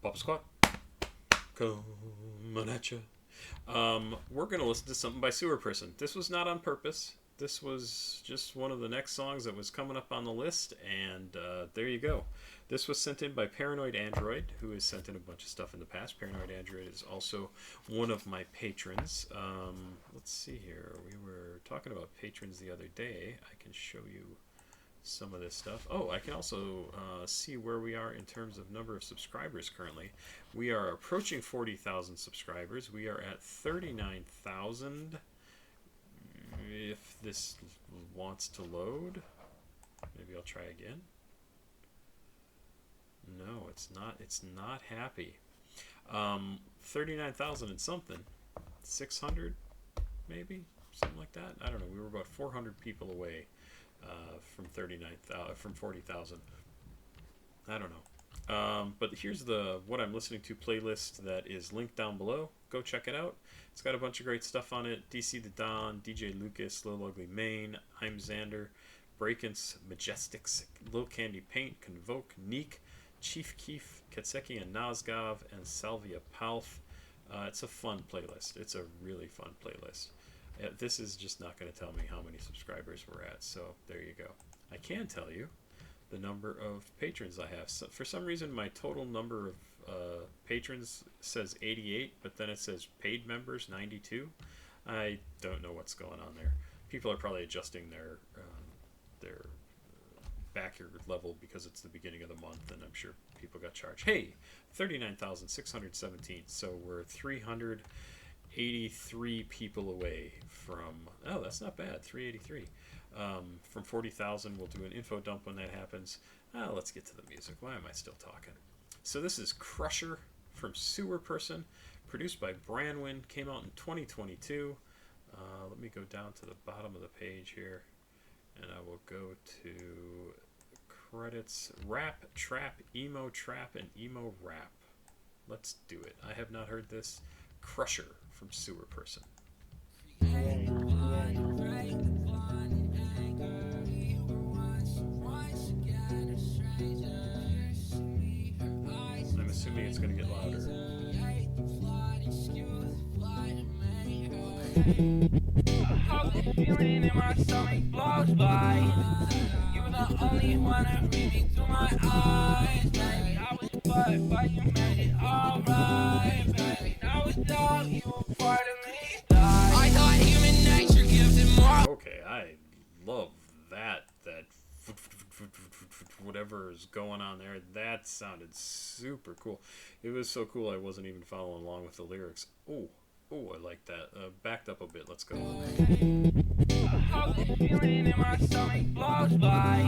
Papa Squat, coming at ya. We're gonna listen to something by Sewerperson. This was not on purpose. This was just one of the next songs that was coming up on the list, and there you go. This was sent in by Paranoid Android, who has sent in a bunch of stuff in the past. Paranoid Android is also one of my patrons. Let's see here. We were talking about patrons the other day. I can show you some of this stuff. Oh, I can also see where we are in terms of number of subscribers currently. We are approaching 40,000 subscribers. We are at 39,000. If this wants to load, maybe I'll try again. No, it's not. It's not happy. 39,000 and something. 600, maybe something like that. I don't know. We were about 400 people away from 39,000, from 40,000. I don't know. But here's the what I'm listening to playlist that is linked down below. Go check it out. It's got a bunch of great stuff on it. DC the Don, DJ Lucas, Lil Ugly Mane, I'm Xander, Breakins, Majestics, Lil Candy Paint, Convoke, Neek, Chief Keef, Katseki and Nazgov, and Salvia Palf. It's a fun playlist. It's a really fun playlist. This is just not going to tell me how many subscribers we're at, so there you go. I can tell you the number of patrons I have. So for some reason, my total number of patrons says 88, but then it says paid members 92. I don't know what's going on there. People are probably adjusting their backer level because it's the beginning of the month, and I'm sure people got charged. Hey, 39,617. So we're 383 people away from. Oh, that's not bad. 383. From 40,000. We'll do an info dump when that happens. Let's get to the music. Why am I still talking? So this is Crusher from Sewerperson, produced by Branwen, came out in 2022. Let me go down to the bottom of the page here, and I will go to credits, rap, trap, emo trap, and emo rap. Let's do it. I have not heard this. Crusher from Sewerperson. I'm assuming it's going to get louder. Feeling in my stomach blows by. You're the only one that read me through my eyes, baby. I was but you made it alright, baby. Now it's dog, you were part of me. I thought human nature gives it more. Okay, I love that whatever is going on there. That sounded super cool. It was so cool I wasn't even following along with the lyrics. Oh, I like that. Backed up a bit. Let's go. Feeling in my stomach blows by.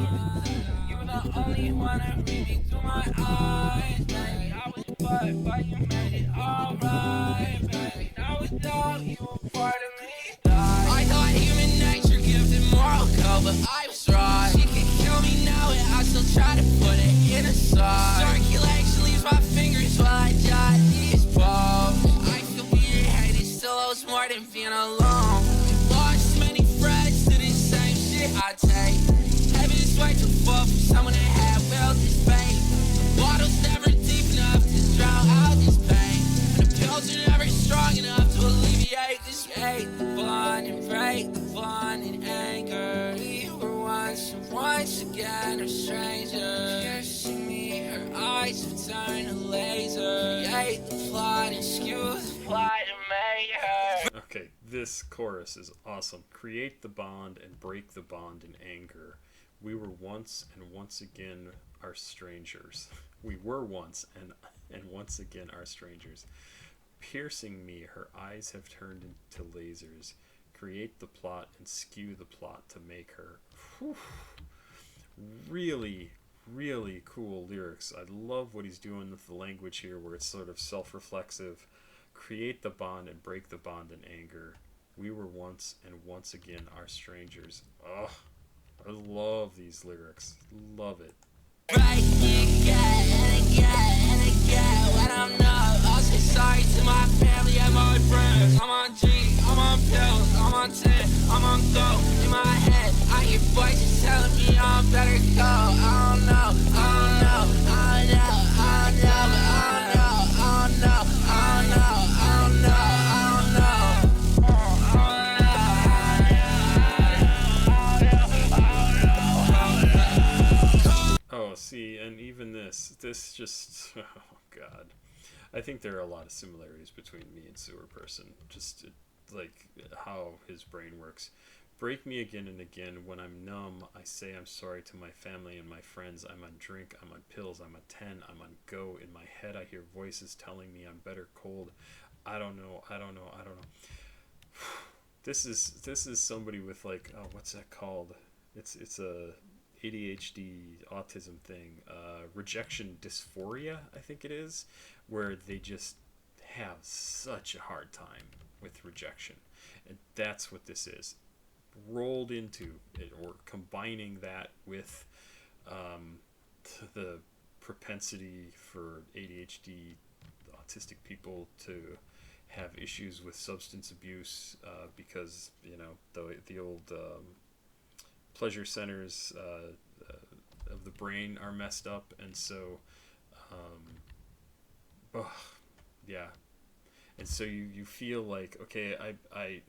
You're the only one that read me through my eyes, baby. I was but you made it alright, baby. Now it's dog, you were part of me. I thought human nature gives it moral code, but I was wrong. She could kill me now, and I still try to put it in a song. Circulation leaves my fingers while I jot these poems. I feel being hated, still owes more than being alone. Lost many friends to the same shit I take. Heaven is way too full for someone that had will to fate. The bottle's never deep enough to drown out this pain, and the pills are never strong enough to alleviate this hate. The bond and break, the bond and anger. We were once again are strangers. Piercing me, her eyes have turned to laser. Create the plot and skew the plot and make her. Okay, this chorus is awesome. Create the bond and break the bond in anger. We were once and once again are strangers. We were once and once again are strangers. Piercing me, her eyes have turned into lasers. Create the plot and skew the plot to make her. Whew. Really, really cool lyrics. I love what he's doing with the language here, where it's sort of self-reflexive. Create the bond and break the bond in anger. We were once and once again are strangers. Ugh, I love these lyrics. Love it. Right again and again and again. When I'm not, I'll say sorry to my family and my friends. I'm on G, I'm on pills, I'm on 10, I'm on go. In my head, I hear voices telling me I'm better go. I don't know, I don't know, I don't know, I don't know, I don't know. this just oh god. I think there are a lot of similarities between me and Sewerperson. Just like how his brain works. Break me again and again. When I'm numb, I say I'm sorry to my family and my friends. I'm on drink, I'm on pills, I'm on 10, I'm on go. In my head, I hear voices telling me I'm better cold. I don't know. This is somebody with like, oh, what's that called? It's a ADHD autism thing, rejection dysphoria, I think it is, where they just have such a hard time with rejection, and that's what this is rolled into it, or combining that with um, the propensity for ADHD autistic people to have issues with substance abuse, because the old pleasure centers of the brain are messed up, and so oh, yeah, and so you feel like, okay, I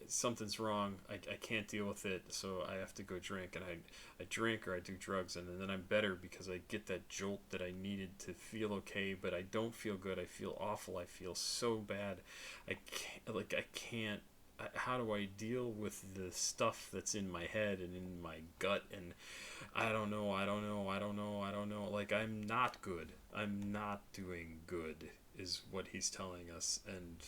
something's wrong. I can't deal with it, so I have to go drink, and I drink or I do drugs, and then I'm better because I get that jolt that I needed to feel okay, but I don't feel good. I feel awful. I feel so bad. I can't. How do I deal with the stuff that's in my head and in my gut? And I don't know. Like, I'm not good. I'm not doing good, is what he's telling us. And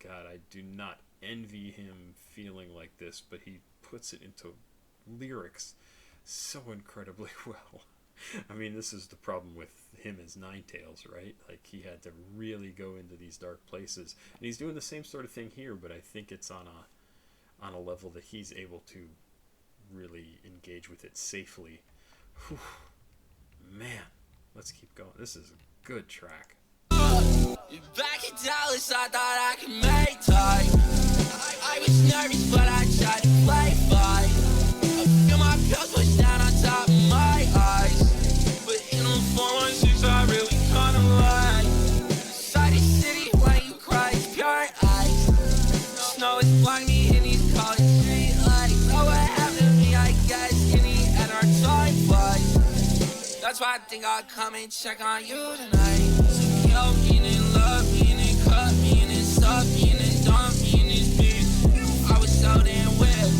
God, I do not envy him feeling like this, but he puts it into lyrics so incredibly well. I mean, this is the problem with him as Ninetales, right? Like, he had to really go into these dark places, and he's doing the same sort of thing here, but I think it's on a level that he's able to really engage with it safely. Whew. Man, let's keep going. This is a good track. Back in Dallas, I thought I could make time. I was nervous, but I tried to play fine. I feel my pills push down on top of my eyes. But in a 416, I really kinda like. Inside the city, when you cry, it's pure ice. Snow is blinding me in these college street lights. Oh, what happened to me, I guess, in the end, our time flies. That's why I think I'll come and check on you tonight. So help me and love me and cut me and suck me and dump me in this bitch. I was so damn weird,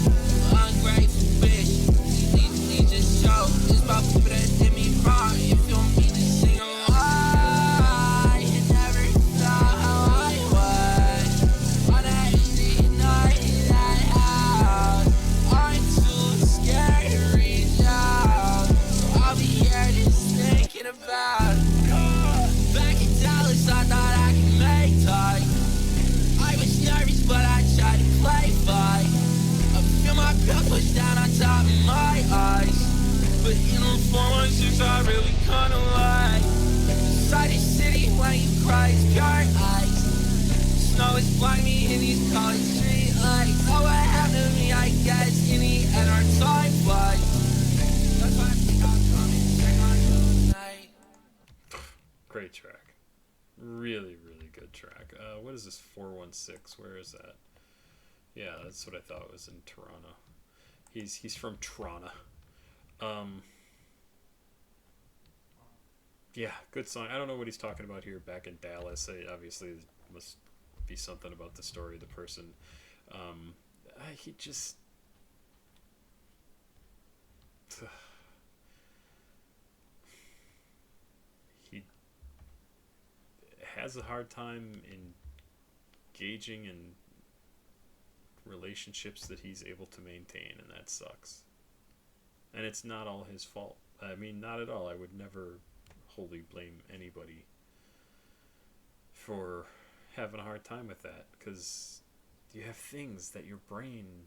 ungrateful bitch. These just show it's about people that did me wrong. If you want me to sing along, you never thought how I was on that easy night that out. I'm too scared to reach out, so I'll be here just thinking about it. Back in Dallas, I thought I could make time. I was nervous, but I tried to play fine. I feel my pills push down on top of my eyes. But in a 416, I really kinda like. Inside the city, when you cry, it's pure ice. Snow is blinding me in these college street lights. Oh, what happened to me, I guess, in the end, our time flies. That's why I think I'll come and check on you tonight. Great track. Really, really good track. What is this 416? Where is that? Yeah, that's what I thought was in Toronto. He's from Toronto. Yeah, good song. I don't know what he's talking about here back in Dallas. Obviously, there must be something about the story of the person. He just... he has a hard time engaging in relationships that he's able to maintain, and that sucks. And it's not all his fault. I mean, not at all. I would never wholly blame anybody for having a hard time with that, because you have things that your brain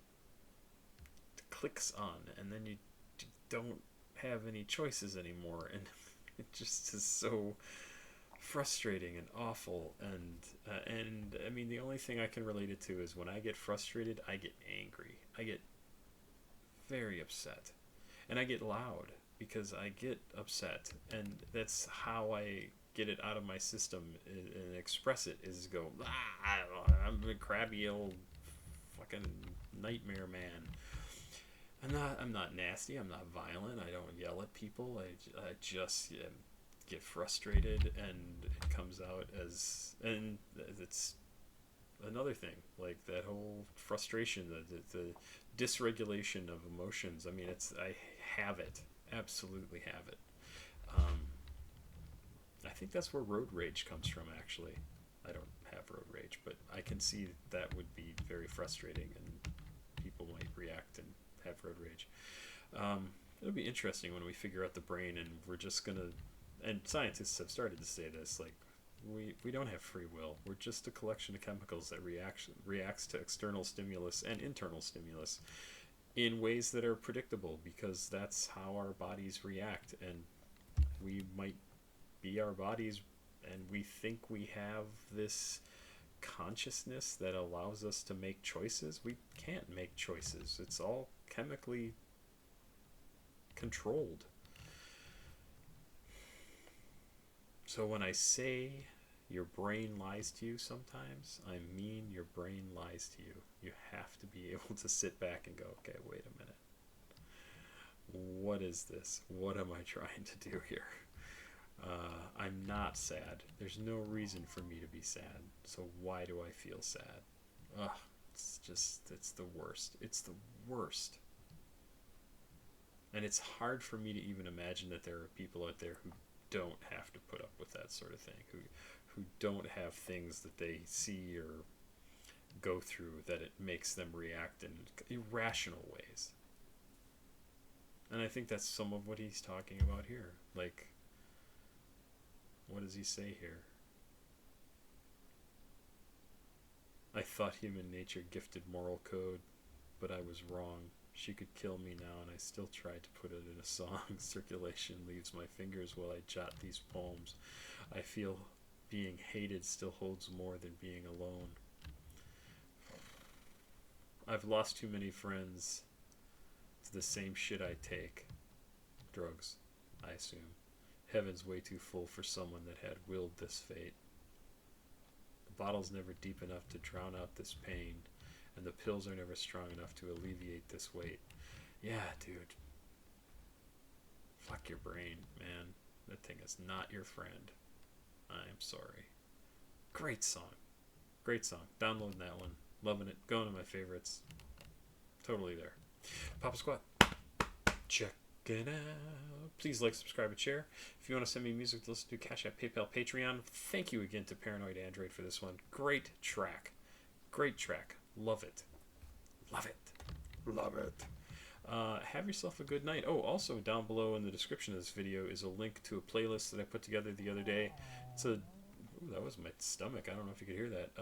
clicks on, and then you don't have any choices anymore, and it just is so frustrating and awful. And I mean, the only thing I can relate it to is when I get frustrated, I get angry. I get very upset, and I get loud because I get upset, and that's how I get it out of my system and express it, is go, I'm a crabby old fucking nightmare man. I'm not nasty, I'm not violent, I don't yell at people, I just get frustrated, and it comes out as, and it's another thing, like that whole frustration, the dysregulation of emotions. I mean, I have it, absolutely have it. um, I think that's where road rage comes from, actually. I don't have road rage, but I can see that would be very frustrating, and people might react and have road rage. It'll be interesting when we figure out the brain, and we're just gonna, and scientists have started to say this, like, we don't have free will. We're just a collection of chemicals that reacts to external stimulus and internal stimulus in ways that are predictable, because that's how our bodies react. And we might be our bodies, and we think we have this consciousness that allows us to make choices. We can't make choices. It's all chemically controlled. So when I say your brain lies to you sometimes, I mean your brain lies to you. You have to be able to sit back and go, okay, wait a minute. What is this? What am I trying to do here? I'm not sad. There's no reason for me to be sad. So why do I feel sad? Ugh, it's the worst. It's the worst. And it's hard for me to even imagine that there are people out there who don't have to put up with that sort of thing, who don't have things that they see or go through that it makes them react in irrational ways. And I think that's some of what he's talking about here. Like, what does he say here? I thought human nature gifted moral code, but I was wrong. She could kill me now, and I still tried to put it in a song. Circulation leaves my fingers while I jot these poems. I feel being hated still holds more than being alone. I've lost too many friends. It's the same shit I take. Drugs, I assume. Heaven's way too full for someone that had willed this fate. The bottle's never deep enough to drown out this pain, and the pills are never strong enough to alleviate this weight. Yeah, dude. Fuck your brain, man. That thing is not your friend. I'm sorry. Great song. Great song. Downloading that one. Loving it. Going to my favorites. Totally there. Papa Squat. Check it out. Please like, subscribe, and share. If you want to send me music to listen to, CashApp, PayPal, Patreon. Thank you again to Paranoid Android for this one. Great track. Great track. Love it. Love it. Love it. Have yourself a good night. Oh, also down below in the description of this video is a link to a playlist that I put together the other day. It's a... Ooh, that was my stomach. I don't know if you could hear that.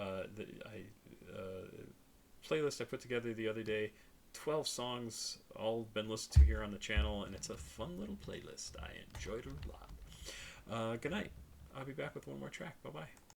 Playlist I put together the other day. 12 songs, all been listened to here on the channel, and it's a fun little playlist. I enjoyed it a lot. Good night. I'll be back with one more track. Bye-bye.